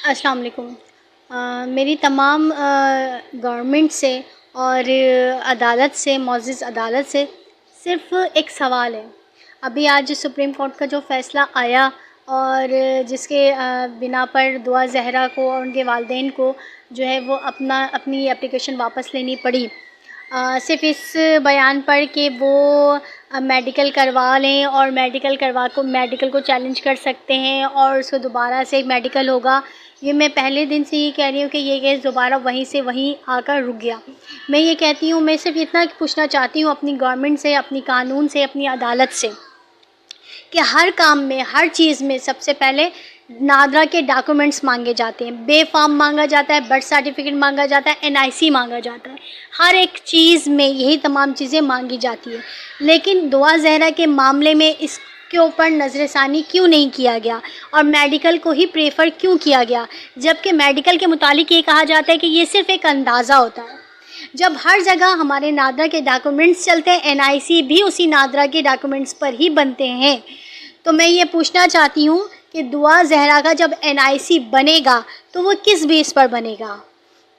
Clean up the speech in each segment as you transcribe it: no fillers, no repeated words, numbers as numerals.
السلام علیکم۔ میری تمام گورنمنٹ سے اور عدالت سے، معزز عدالت سے صرف ایک سوال ہے۔ ابھی آج سپریم کورٹ کا جو فیصلہ آیا اور جس کے بنا پر دعا زہرا کو اور ان کے والدین کو جو ہے وہ اپنی اپلیکیشن واپس لینی پڑی، صرف اس بیان پر کہ وہ میڈیکل کروا لیں اور میڈیکل کو چیلنج کر سکتے ہیں اور اس کو دوبارہ سے میڈیکل ہوگا۔ یہ میں پہلے دن سے یہ کہہ رہی ہوں کہ یہ کیس دوبارہ وہیں سے وہیں آ کر رک گیا۔ میں یہ کہتی ہوں، میں صرف اتنا پوچھنا چاہتی ہوں اپنی گورنمنٹ سے، اپنی قانون سے، اپنی عدالت سے کہ ہر کام میں، ہر چیز میں سب سے پہلے نادرا کے ڈاکومنٹس مانگے جاتے ہیں، بے فارم مانگا جاتا ہے، برتھ سرٹیفکیٹ مانگا جاتا ہے، NIC مانگا جاتا ہے، ہر ایک چیز میں یہی تمام چیزیں مانگی جاتی ہیں۔ لیکن دعا زہرا کے معاملے میں اس کے اوپر نظر ثانی کیوں نہیں کیا گیا اور میڈیکل کو ہی پریفر کیوں کیا گیا، جبکہ میڈیکل کے متعلق یہ کہا جاتا ہے کہ یہ صرف ایک اندازہ ہوتا ہے۔ جب ہر جگہ ہمارے نادرا کے ڈاکومنٹس چلتے ہیں، NIC بھی اسی نادرا کے ڈاکومنٹس پر ہی بنتے ہیں، تو میں یہ پوچھنا چاہتی ہوں کہ دعا زہرا کا جب NIC بنے گا تو وہ کس بیس پر بنے گا؟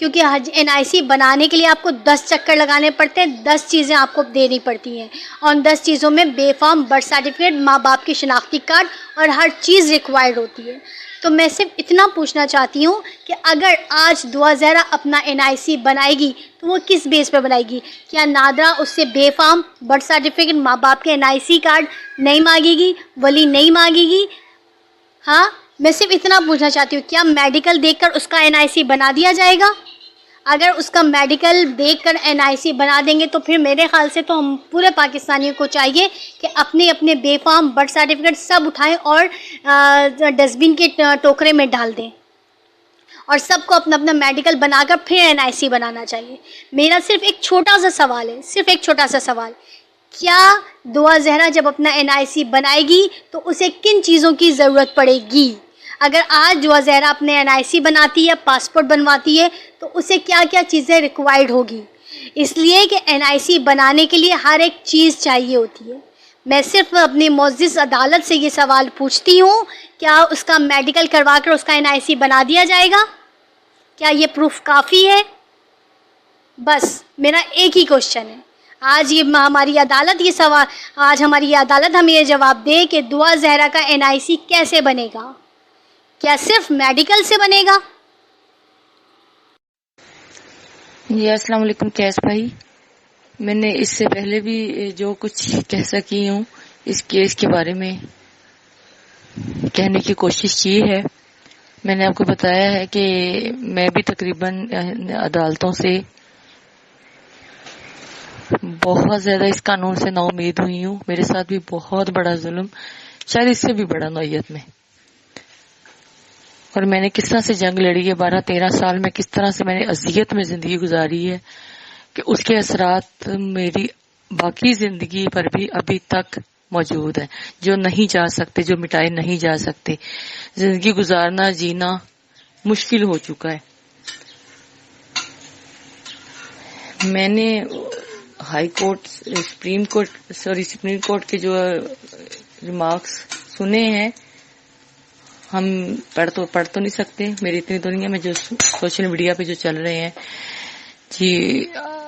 کیونکہ NIC بنانے کے لیے آپ کو 10 چکر لگانے پڑتے ہیں، 10 چیزیں آپ کو دینی پڑتی ہیں، اور 10 چیزوں میں بے فارم برتھ سرٹیفکیٹ، ماں باپ کی شناختی کارڈ اور ہر چیز ریکوائرڈ ہوتی ہے۔ تو میں صرف اتنا پوچھنا چاہتی ہوں کہ اگر آج دعا زہرا اپنا NIC بنائے گی تو وہ کس بیس پہ بنائے گی؟ کیا نادرا اس سے بے فارم برتھ سرٹیفکیٹ، ماں باپ کے NIC کارڈ نہیں مانگے گی، ولی نہیں مانگے گی؟ ہاں، میں صرف اتنا پوچھنا چاہتی ہوں، کیا میڈیکل دیکھ کر اس کا NIC بنا دیا جائے گا؟ اگر اس کا میڈیکل دیکھ کر NIC بنا دیں گے تو پھر میرے خیال سے تو ہم پورے پاکستانیوں کو چاہیے کہ اپنے اپنے بے فارم برتھ سرٹیفکیٹ سب اٹھائیں اور ڈسٹ بن کے ٹوکرے میں ڈال دیں، اور سب کو اپنا اپنا میڈیکل بنا کر پھر NIC بنانا چاہیے۔ میرا صرف ایک چھوٹا سا سوال ہے، صرف ایک چھوٹا سا سوال، کیا دعا زہرا جب اپنا NIC بنائے گی تو اسے کن چیزوں کی ضرورت پڑے گی؟ اگر آج دعا زہرا اپنے NIC بناتی ہے، پاسپورٹ بنواتی ہے، تو اسے کیا کیا چیزیں ریکوائرڈ ہوگی؟ اس لیے کہ NIC بنانے کے لیے ہر ایک چیز چاہیے ہوتی ہے۔ میں صرف اپنی معزز عدالت سے یہ سوال پوچھتی ہوں، کیا اس کا میڈیکل کروا کر اس کا NIC بنا دیا جائے گا؟ کیا یہ پروف کافی ہے؟ بس میرا ایک ہی کوشچن ہے۔ آج ہماری عدالت ہمیں یہ جواب دے کہ دعا زہرا کا NIC کیسے بنے گا؟ کیا صرف میڈیکل سے بنے گا؟ جی السلام علیکم کیس بھائی، میں نے اس سے پہلے بھی جو کچھ کہہ سکی ہوں اس کیس کے بارے میں کہنے کی کوشش کی ہے۔ میں نے آپ کو بتایا ہے کہ میں بھی تقریباً عدالتوں سے بہت زیادہ اس قانون سے نا امید ہوئی ہوں۔ میرے ساتھ بھی بہت بڑا ظلم، شاید اس سے بھی بڑا نوعیت میں، اور میں نے کس طرح سے جنگ لڑی ہے 12-13 سال میں، کس طرح سے میں نے اذیت میں زندگی گزاری ہے کہ اس کے اثرات میری باقی زندگی پر بھی ابھی تک موجود ہیں، جو نہیں جا سکتے، جو مٹائے نہیں جا سکتے۔ زندگی گزارنا، جینا مشکل ہو چکا ہے۔ میں نے سپریم کورٹ کے جو ریمارکس سنے ہیں، ہم پڑھ تو نہیں سکتے، میری اتنی دنیا میں جو سوشل میڈیا پہ جو چل رہے ہیں جی،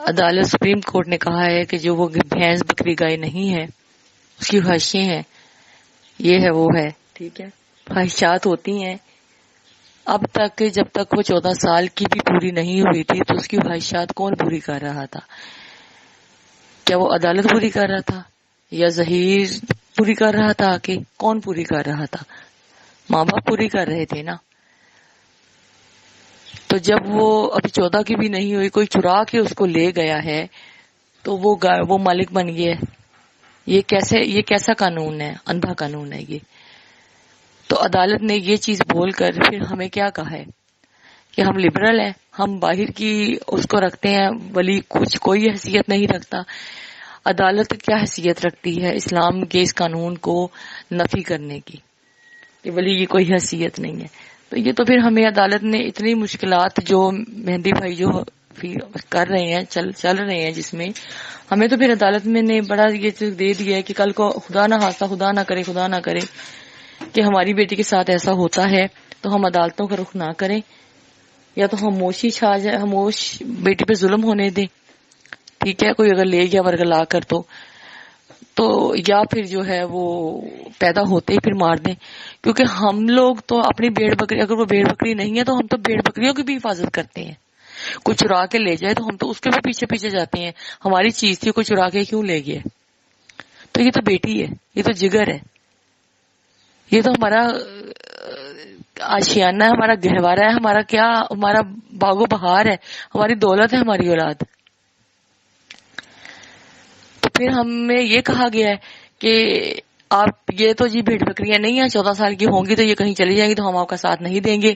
عدالت سپریم کورٹ نے کہا ہے کہ جو وہ بھینس بکری گائے نہیں ہے، اس کی خواہشیں ہیں، یہ ہے وہ ہے، ٹھیک ہے، خواہشات ہوتی ہیں۔ اب تک جب تک وہ 14 سال کی بھی پوری نہیں ہوئی تھی تو اس کی خواہشات کون پوری کر رہا تھا؟ کیا وہ عدالت پوری کر رہا تھا یا ظہیر پوری کر رہا تھا؟ کہ کون پوری کر رہا تھا؟ ماں باپ پوری کر رہے تھے نا۔ تو جب وہ ابھی 14 کی بھی نہیں ہوئی، کوئی چرا کے اس کو لے گیا ہے تو وہ مالک بن گیا ہے۔ یہ کیسا قانون ہے؟ اندھا قانون ہے یہ۔ تو عدالت نے یہ چیز بول کر پھر ہمیں کیا کہا ہے کہ ہم لبرل ہیں، ہم باہر کی اس کو رکھتے ہیں، ولی کچھ کوئی حیثیت نہیں رکھتا۔ عدالت کیا حیثیت رکھتی ہے اسلام کے اس قانون کو نفی کرنے کی؟ کہ ولی یہ کوئی حیثیت نہیں ہے۔ تو یہ تو پھر ہمیں عدالت نے اتنی مشکلات جو مہندی بھائی جو کر رہے ہیں، چل رہے ہیں، جس میں ہمیں تو پھر عدالت میں نے بڑا یہ دے دیا ہے کہ کل کو خدا نہ خاصہ، خدا نہ کرے کہ ہماری بیٹی کے ساتھ ایسا ہوتا ہے تو ہم عدالتوں کا رخ نہ کریں، یا تو خاموشی چھا جائے، خاموش بیٹی پہ ظلم ہونے دیں، ٹھیک ہے، کوئی اگر لے گیا ورگلا کر تو یا پھر جو ہے وہ پیدا ہوتے ہی پھر مار دیں. کیونکہ ہم لوگ تو اپنی بھیڑ بکری، اگر وہ بھیڑ بکری نہیں ہے تو ہم تو بھیڑ بکریوں کی بھی حفاظت کرتے ہیں. کوئی چرا کے لے جائے تو ہم تو اس کے بھی پیچھے پیچھے جاتے ہیں، ہماری چیز تھی کوئی چرا کے کیوں لے گیا. تو یہ تو بیٹی ہے، یہ تو جگر ہے، یہ تو ہمارا آشیانہ ہے، ہمارا گہوارہ ہے، ہمارا کیا، ہمارا باغ و بہار ہے، ہماری دولت ہے، ہماری اولاد. تو پھر ہمیں یہ کہا گیا ہے کہ آپ یہ تو جی بھیڑ بکریاں نہیں ہیں، 14 سال کی ہوں گی تو یہ کہیں چلی جائیں گی تو ہم آپ کا ساتھ نہیں دیں گے.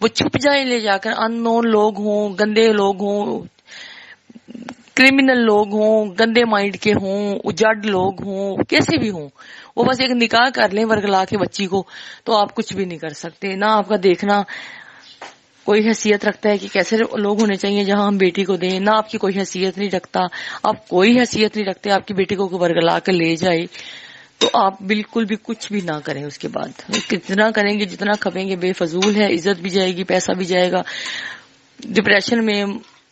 وہ چھپ جائیں لے جا کر، ان نون لوگ ہوں، گندے لوگ ہوں، کرمنل لوگ ہوں، گندے مائنڈ کے ہوں، اجڑ لوگ ہوں، کیسے بھی ہوں، وہ بس ایک نکاح کر لیں ورگلا کے بچی کو تو آپ کچھ بھی نہیں کر سکتے. نہ آپ کا دیکھنا کوئی حیثیت رکھتا ہے کہ کیسے لوگ ہونے چاہیے جہاں ہم بیٹی کو دیں، نہ آپ کی کوئی حیثیت نہیں رکھتا، آپ کوئی حیثیت نہیں رکھتے آپ کی بیٹی کو ورگلا کر لے جائے تو آپ بالکل بھی کچھ بھی نہ کریں. اس کے بعد کتنا کریں گے، جتنا کھپیں گے بے فضول ہے، عزت بھی جائے گی، پیسہ بھی جائے گا، ڈپریشن میں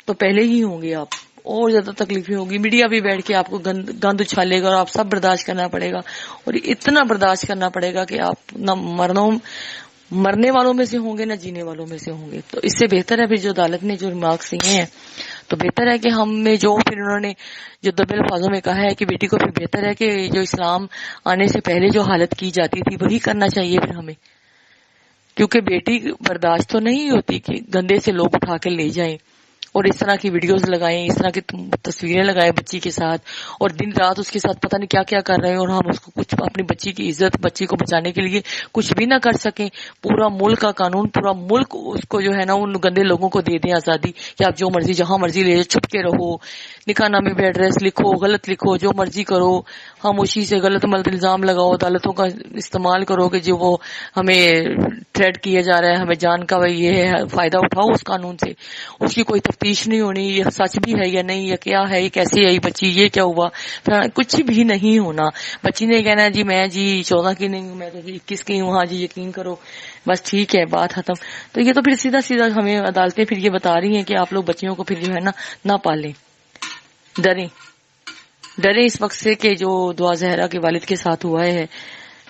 تو پہلے ہی ہوں گے آپ، اور زیادہ تکلیفیں ہوگی. میڈیا بھی بیٹھ کے آپ کو گند اچھالے گا اور آپ سب برداشت کرنا پڑے گا، اور اتنا برداشت کرنا پڑے گا کہ آپ نہ مرنے والوں میں سے ہوں گے نہ جینے والوں میں سے ہوں گے. تو اس سے بہتر ہے پھر جو عدالت نے جو ریمارکس دیے ہیں تو بہتر ہے کہ ہم نے جو پھر انہوں نے جو دبے الفاظوں میں کہا ہے کہ بیٹی کو پھر بہتر ہے کہ جو اسلام آنے سے پہلے جو حالت کی جاتی تھی وہی کرنا چاہیے پھر ہمیں. کیونکہ بیٹی برداشت تو نہیں ہوتی کہ گندے سے لوگ اٹھا کے لے جائیں اور اس طرح کی ویڈیوز لگائیں، اس طرح کی تصویریں لگائیں بچی کے ساتھ، اور دن رات اس کے ساتھ پتہ نہیں کیا کیا کر رہے ہیں، اور ہم اس کو کچھ اپنی بچی کی عزت، بچی کو بچانے کے لیے کچھ بھی نہ کر سکیں. پورا ملک کا قانون، پورا ملک اس کو جو ہے نا ان گندے لوگوں کو دے دیں آزادی کہ آپ جو مرضی جہاں مرضی لے چھپ کے رہو، نکاح نامے پہ ایڈریس لکھو، غلط لکھو، جو مرضی کرو، خاموشی سے غلط ملت الزام لگاؤ، عدالتوں کا استعمال کرو کہ جو وہ ہمیں تھریٹ کیا جا رہا ہے، ہمیں جان کا یہ ہے، فائدہ اٹھاؤ اس قانون سے. اس کی کوئی تفتیش نہیں ہونی، یہ سچ بھی ہے یا نہیں، یا کیا ہے، یہ کیسے آئی بچی، یہ کیا ہوا، کچھ بھی نہیں ہونا. بچی نے کہنا جی میں جی 14 کی نہیں ہوں، میں تو جی 21 کی ہوں، ہاں جی یقین کرو، بس ٹھیک ہے، بات ختم. تو یہ تو پھر سیدھا سیدھا ہمیں عدالتیں پھر یہ بتا رہی ہیں کہ آپ لوگ بچیوں کو پھر جو ہے نا نہ پالیں، ڈریں اس وقت سے کہ جو دعا زہرا کے والد کے ساتھ ہوا ہے،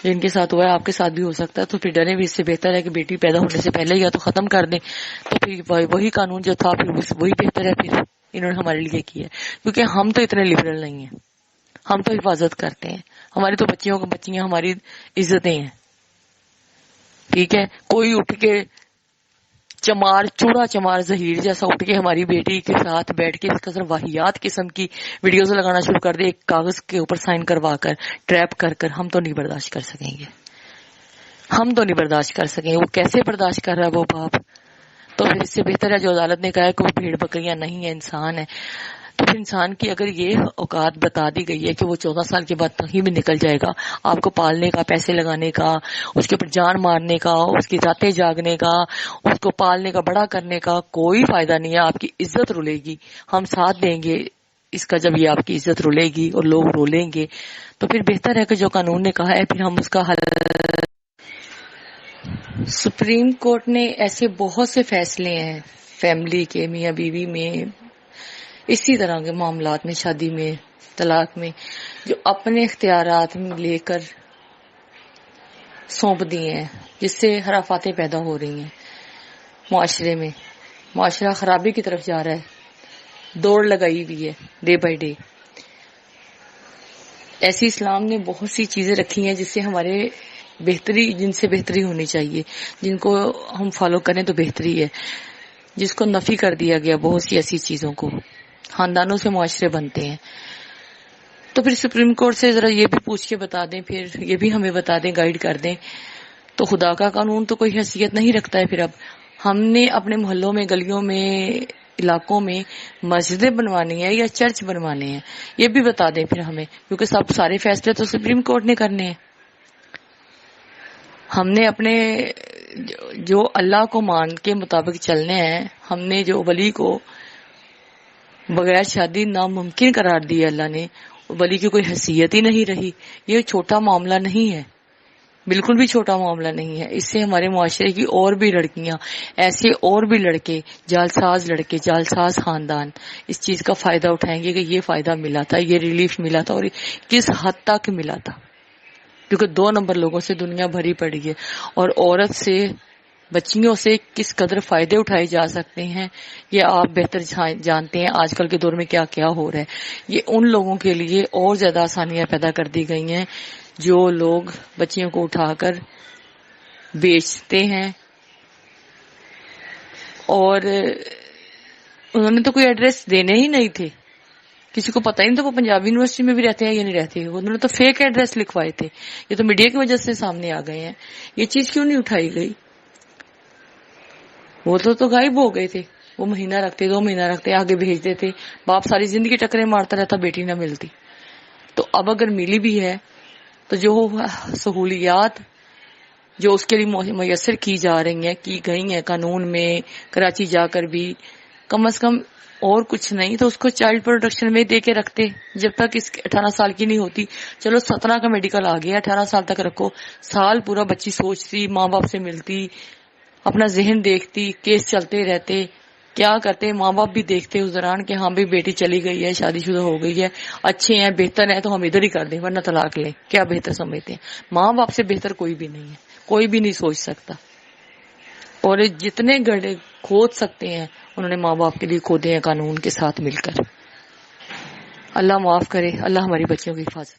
جن کے ساتھ ہوا ہے آپ کے ساتھ بھی ہو سکتا ہے. تو پھر ڈریں بھی، اس سے بہتر ہے کہ بیٹی پیدا ہونے سے پہلے یا تو ختم کر دیں. تو پھر وہی قانون جو تھا پھر وہی بہتر ہے پھر انہوں نے ہمارے لیے کیا ہے. کیونکہ ہم تو اتنے لبرل نہیں ہیں، ہم تو حفاظت کرتے ہیں، ہماری تو بچیاں ہماری عزتیں ہیں. ٹھیک ہے، کوئی اٹھ کے چوڑا چمار ظہیر جیسا اٹھ کے ہماری بیٹی کے ساتھ بیٹھ کے اس قدر واہیات قسم کی ویڈیوز لگانا شروع کر دے، ایک کاغذ کے اوپر سائن کروا کر، ٹریپ کر کر، ہم تو نہیں برداشت کر سکیں گے، ہم تو نہیں برداشت کر سکیں گے. وہ کیسے برداشت کر رہا ہے وہ باپ؟ تو پھر اس سے بہتر ہے جو عدالت نے کہا ہے کہ وہ بھیڑ بکریاں نہیں ہے، انسان ہے. تو پھر انسان کی اگر یہ اوقات بتا دی گئی ہے کہ وہ 14 سال کے بعد کہیں بھی نکل جائے گا، آپ کو پالنے کا، پیسے لگانے کا، اس کے اوپر جان مارنے کا، اس کی راتیں جاگنے کا، اس کو پالنے کا، بڑا کرنے کا کوئی فائدہ نہیں ہے. آپ کی عزت رولے گی، ہم ساتھ دیں گے اس کا جب یہ آپ کی عزت رولے گی اور لوگ رولیں گے. تو پھر بہتر ہے کہ جو قانون نے کہا ہے پھر ہم اس کا حل. سپریم کورٹ نے ایسے بہت سے فیصلے ہیں فیملی کے، میاں بیوی میں، اسی طرح کے معاملات میں، شادی میں، طلاق میں، جو اپنے اختیارات میں لے کر سونپ دیے ہیں، جس سے خرافاتیں پیدا ہو رہی ہیں معاشرے میں. معاشرہ خرابی کی طرف جا رہا ہے، دوڑ لگائی ہوئی ہے ڈے بائی ڈے. ایسی اسلام نے بہت سی چیزیں رکھی ہیں جس سے ہمارے جن سے بہتری ہونی چاہیے، جن کو ہم فالو کریں تو بہتری ہے، جس کو نفی کر دیا گیا بہت سی ایسی چیزوں کو. خاندانوں سے معاشرے بنتے ہیں. تو پھر سپریم کورٹ سے ذرا یہ بھی پوچھ کے بتا دیں، پھر یہ بھی ہمیں بتا دیں، گائیڈ کر دیں. تو خدا کا قانون تو کوئی حیثیت نہیں رکھتا ہے. پھر اب ہم نے اپنے محلوں میں، گلیوں میں، علاقوں میں مسجدیں بنوانی ہے یا چرچ بنوانے ہیں، یہ بھی بتا دیں پھر ہمیں، کیونکہ سارے فیصلے تو سپریم کورٹ نے کرنے ہیں. ہم نے اپنے جو اللہ کو مان کے مطابق چلنے ہیں. ہم نے جو ولی کو بغیر شادی ناممکن قرار دیا، اللہ نے، ولی کی کوئی حیثیت ہی نہیں رہی. یہ چھوٹا معاملہ نہیں ہے، بالکل بھی چھوٹا معاملہ نہیں ہے. اس سے ہمارے معاشرے کی اور بھی لڑکیاں، ایسے اور بھی لڑکے، جعلساز لڑکے، جعلساز خاندان اس چیز کا فائدہ اٹھائیں گے کہ یہ فائدہ ملا تھا، یہ ریلیف ملا تھا، اور کس حد تک ملا تھا. کیونکہ 2 نمبر لوگوں سے دنیا بھری پڑی ہے، اور عورت سے، بچیوں سے کس قدر فائدے اٹھائے جا سکتے ہیں یہ آپ بہتر جانتے ہیں. آج کل کے دور میں کیا کیا ہو رہا ہے. یہ ان لوگوں کے لیے اور زیادہ آسانیاں پیدا کر دی گئی ہیں جو لوگ بچیوں کو اٹھا کر بیچتے ہیں. اور انہوں نے تو کوئی ایڈریس دینے ہی نہیں تھے، کسی کو پتہ ہی نہیں تھا وہ پنجاب یونیورسٹی میں بھی رہتے ہیں یا نہیں رہتے. انہوں نے تو فیک ایڈریس لکھوائے تھے. یہ تو میڈیا کی وجہ سے سامنے آ گئے ہیں. یہ چیز کیوں نہیں اٹھائی گئی؟ وہ تو غائب ہو گئے تھے. وہ مہینہ رکھتے، 2 مہینہ رکھتے، آگے بھیج دیتے. باپ ساری زندگی ٹکرے مارتا رہتا، بیٹی نہ ملتی. تو اب اگر ملی بھی ہے تو جو سہولیات جو اس کے لیے میسر کی جا رہی ہیں، کی گئی ہیں قانون میں، کراچی جا کر بھی کم از کم اور کچھ نہیں تو اس کو چائلڈ پروٹیکشن میں دے کے رکھتے جب تک اس 18 سال کی نہیں ہوتی. چلو 17 کا میڈیکل آ گیا، 18 سال تک رکھو. سال پورا بچی سوچتی، ماں باپ سے ملتی، اپنا ذہن دیکھتی، کیس چلتے رہتے، کیا کرتے ماں باپ بھی دیکھتے اس دوران کہ ہاں بھی بیٹی چلی گئی ہے، شادی شدہ ہو گئی ہے، اچھے ہیں، بہتر ہے تو ہم ادھر ہی کر دیں ورنہ طلاق لیں. کیا بہتر سمجھتے ہیں؟ ماں باپ سے بہتر کوئی بھی نہیں ہے، کوئی بھی نہیں سوچ سکتا. اور جتنے گڑھے کھود سکتے ہیں انہوں نے ماں باپ کے لیے کھودے ہیں قانون کے ساتھ مل کر. اللہ معاف کرے، اللہ ہماری بچیوں کی حفاظت.